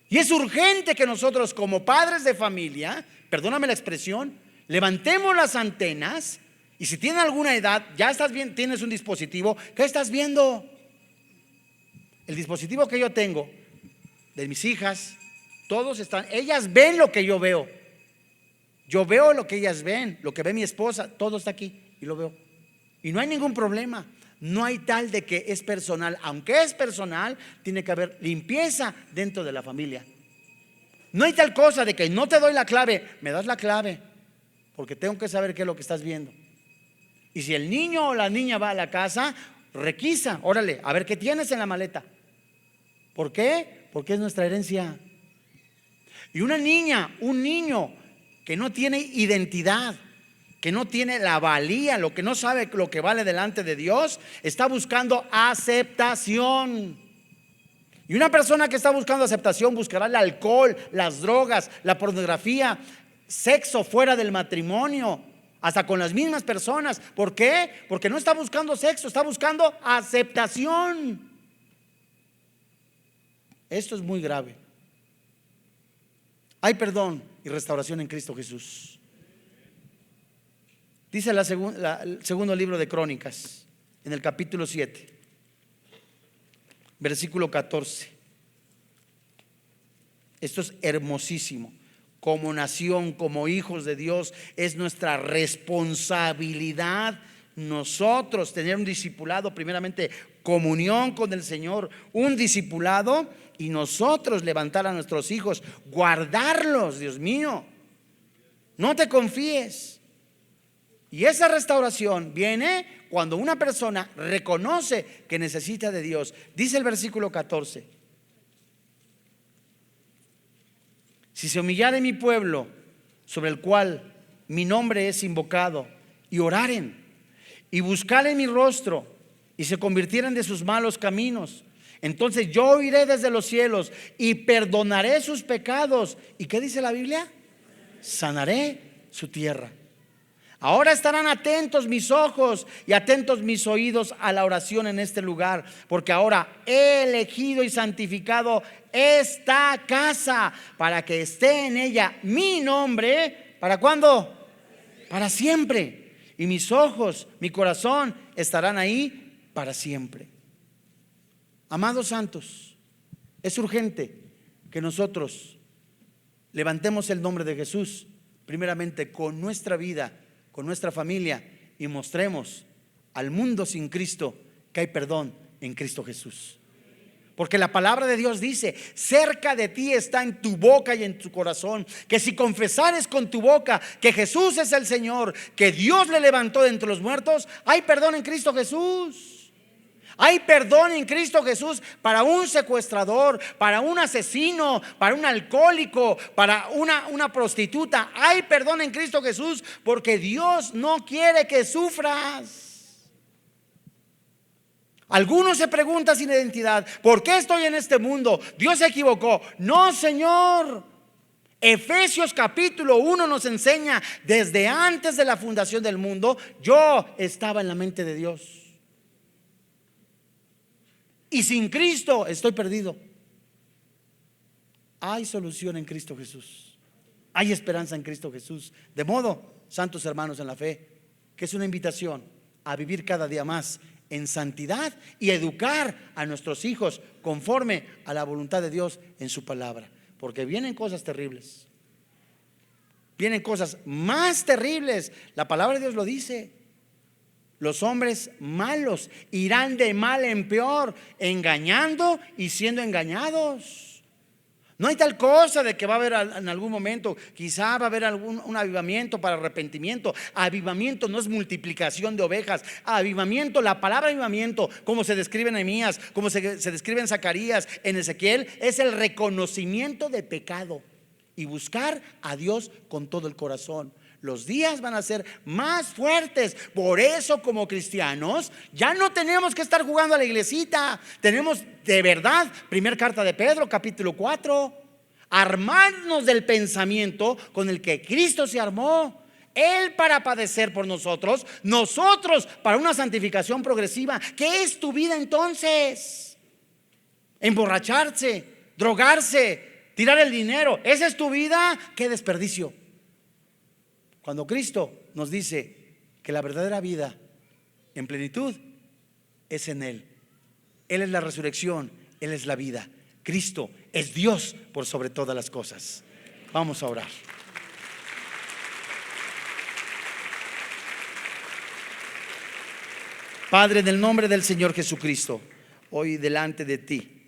Y es urgente que nosotros, como padres de familia, perdóname la expresión, levantemos las antenas. Y si tienes alguna edad, ya estás bien, tienes un dispositivo, ¿qué estás viendo? El dispositivo que yo tengo, de mis hijas, todos están, ellas ven lo que yo veo. Yo veo lo que ellas ven, lo que ve mi esposa, todo está aquí y lo veo. Y no hay ningún problema. No hay tal de que es personal. Aunque es personal, tiene que haber limpieza dentro de la familia. No hay tal cosa de que no te doy la clave, me das la clave, porque tengo que saber qué es lo que estás viendo. Y si el niño o la niña va a la casa, requisa, órale, a ver qué tienes en la maleta. ¿Por qué? Porque es nuestra herencia. Y una niña, un niño que no tiene identidad, que no tiene la valía, lo que no sabe lo que vale delante de Dios, está buscando aceptación. Y una persona que está buscando aceptación buscará el alcohol, las drogas, la pornografía, sexo fuera del matrimonio, hasta con las mismas personas. ¿Por qué? Porque no está buscando sexo, está buscando aceptación. Esto es muy grave. Hay perdón y restauración en Cristo Jesús. Dice el segundo libro de Crónicas, en el capítulo 7, versículo 14. Esto es hermosísimo. Como nación, como hijos de Dios, es nuestra responsabilidad nosotros tener un discipulado, primeramente comunión con el Señor, un discipulado, y nosotros levantar a nuestros hijos, guardarlos. Dios mío, no te confíes. Y esa restauración viene cuando una persona reconoce que necesita de Dios. Dice el versículo 14: si se humillare mi pueblo, sobre el cual mi nombre es invocado, y oraren y buscaren mi rostro, y se convirtieren de sus malos caminos, entonces yo oiré desde los cielos y perdonaré sus pecados. ¿Y qué dice la Biblia? Sanaré su tierra. Ahora estarán atentos mis ojos y atentos mis oídos a la oración en este lugar, porque ahora he elegido y santificado esta casa para que esté en ella mi nombre. ¿Para cuándo? Para siempre. Y mis ojos, mi corazón estarán ahí para siempre. Amados santos, es urgente que nosotros levantemos el nombre de Jesús, primeramente con nuestra vida, con nuestra familia, y mostremos al mundo sin Cristo que hay perdón en Cristo Jesús. Porque la palabra de Dios dice: cerca de ti está, en tu boca y en tu corazón, que si confesares con tu boca que Jesús es el Señor, que Dios le levantó de entre los muertos, hay perdón en Cristo Jesús. Hay perdón en Cristo Jesús para un secuestrador, para un asesino, para un alcohólico, para una prostituta. Hay perdón en Cristo Jesús, porque Dios no quiere que sufras. Algunos se preguntan sin identidad: ¿por qué estoy en este mundo? ¿Dios se equivocó? No, Señor. Efesios capítulo 1 nos enseña: desde antes de la fundación del mundo, yo estaba en la mente de Dios. Y sin Cristo estoy perdido. Hay solución en Cristo Jesús. Hay esperanza en Cristo Jesús. De modo, santos hermanos en la fe, que es una invitación a vivir cada día más en santidad y educar a nuestros hijos conforme a la voluntad de Dios en su palabra. Porque vienen cosas terribles. Vienen cosas más terribles. La palabra de Dios lo dice. Los hombres malos irán de mal en peor, engañando y siendo engañados. No hay tal cosa de que va a haber en algún momento, quizá va a haber un avivamiento para arrepentimiento. Avivamiento no es multiplicación de ovejas. Avivamiento, la palabra avivamiento, como se describe en Nehemías, como se describe en Zacarías, en Ezequiel, es el reconocimiento de pecado y buscar a Dios con todo el corazón. Los días van a ser más fuertes. Por eso, como cristianos, ya no tenemos que estar jugando a la iglesita. Tenemos de verdad, primera carta de Pedro, capítulo 4, armarnos del pensamiento con el que Cristo se armó. Él para padecer por nosotros, nosotros para una santificación progresiva. ¿Qué es tu vida entonces? Emborracharse, drogarse, tirar el dinero. ¿Esa es tu vida? ¡Qué desperdicio! Cuando Cristo nos dice que la verdadera vida en plenitud es en Él. Él es la resurrección, Él es la vida. Cristo es Dios por sobre todas las cosas. Vamos a orar. Padre, en el nombre del Señor Jesucristo, hoy delante de ti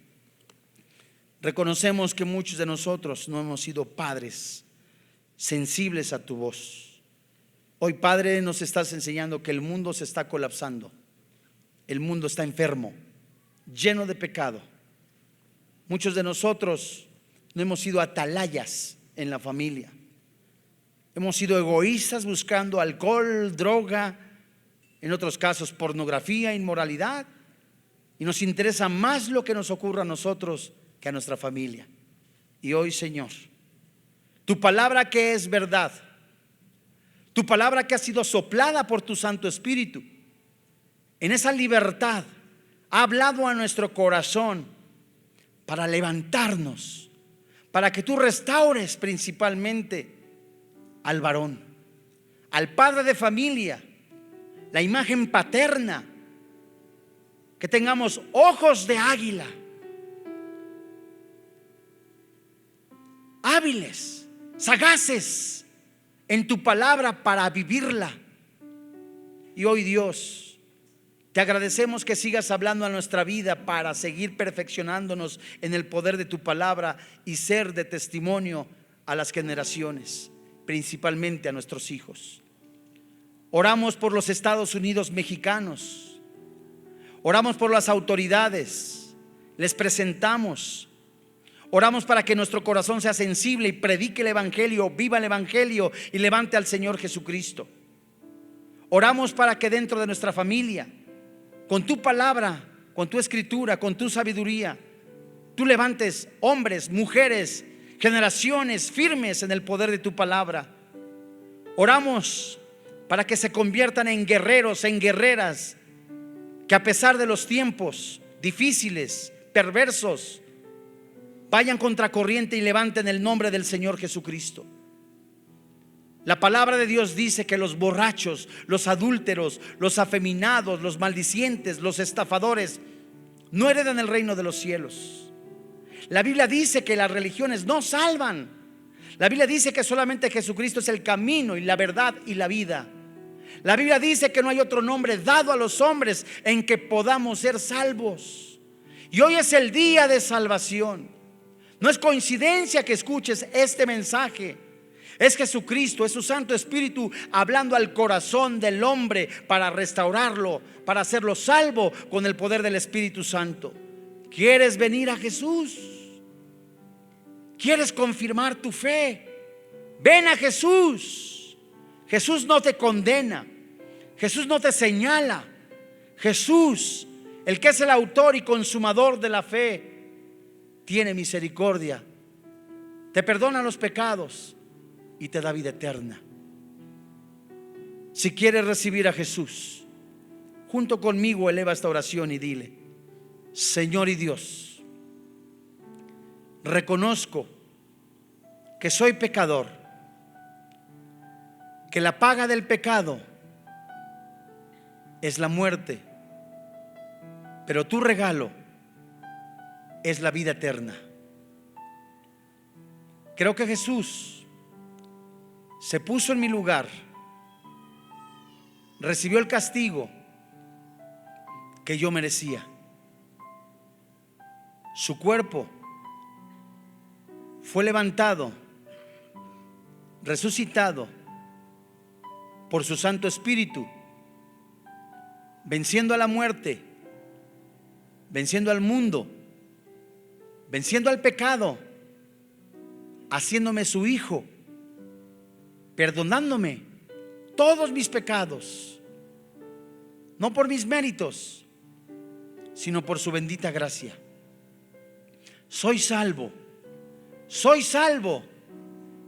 reconocemos que muchos de nosotros no hemos sido padres sensibles a tu voz. Hoy, Padre, nos estás enseñando que el mundo se está colapsando. El mundo está enfermo, lleno de pecado. Muchos de nosotros no hemos sido atalayas en la familia. Hemos sido egoístas buscando alcohol, droga, en otros casos pornografía, inmoralidad. y nos interesa más lo que nos ocurra a nosotros que a nuestra familia. Y hoy, Señor, tu palabra que es verdad, tu palabra que ha sido soplada por tu Santo Espíritu, en esa libertad ha hablado a nuestro corazón para levantarnos, para que tú restaures principalmente al varón, al padre de familia, la imagen paterna, que tengamos ojos de águila, hábiles, sagaces en tu palabra para vivirla. Y hoy, Dios, te agradecemos que sigas hablando a nuestra vida para seguir perfeccionándonos en el poder de tu palabra y ser de testimonio a las generaciones, principalmente a nuestros hijos. Oramos por los Estados Unidos mexicanos, oramos por las autoridades, les presentamos. Oramos para que nuestro corazón sea sensible y predique el Evangelio, viva el Evangelio y levante al Señor Jesucristo. Oramos para que dentro de nuestra familia, con tu palabra, con tu escritura, con tu sabiduría, tú levantes hombres, mujeres, generaciones firmes en el poder de tu palabra. Oramos para que se conviertan en guerreros, en guerreras, que a pesar de los tiempos difíciles, perversos, vayan contracorriente y levanten el nombre del Señor Jesucristo. La palabra de Dios dice que los borrachos, los adúlteros, los afeminados, los maldicientes, los estafadores no heredan el reino de los cielos. La Biblia dice que las religiones no salvan. La Biblia dice que solamente Jesucristo es el camino y la verdad y la vida. La Biblia dice que no hay otro nombre dado a los hombres en que podamos ser salvos. Y hoy es el día de salvación. No es coincidencia que escuches este mensaje. Es Jesucristo, es su Santo Espíritu hablando al corazón del hombre para restaurarlo, para hacerlo salvo con el poder del Espíritu Santo. ¿Quieres venir a Jesús? ¿Quieres confirmar tu fe? Ven a Jesús. Jesús no te condena, Jesús no te señala. Jesús, el que es el autor y consumador de la fe, tiene misericordia, te perdona los pecados y te da vida eterna. Si quieres recibir a Jesús, junto conmigo eleva esta oración y dile: Señor y Dios, reconozco que soy pecador, que la paga del pecado es la muerte, pero tu regalo es la vida eterna. Creo que Jesús se puso en mi lugar, recibió el castigo que yo merecía. Su cuerpo fue levantado, resucitado por su Santo Espíritu, venciendo a la muerte, venciendo al mundo, venciendo al pecado, haciéndome su hijo, perdonándome todos mis pecados, no por mis méritos, sino por su bendita gracia. Soy salvo, soy salvo,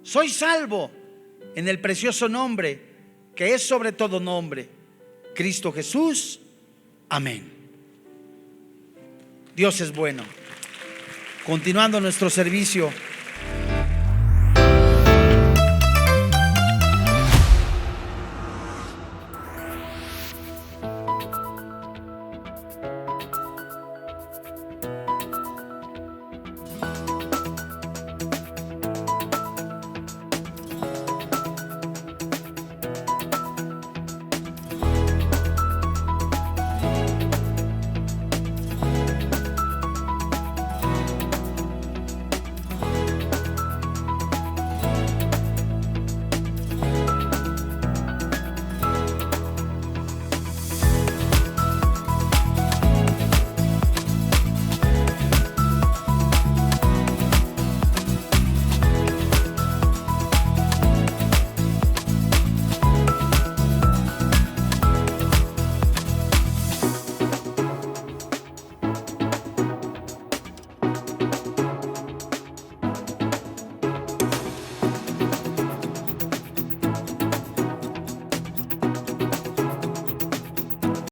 soy salvo en el precioso nombre que es sobre todo nombre, Cristo Jesús. Amén. Dios es bueno. Continuando nuestro servicio,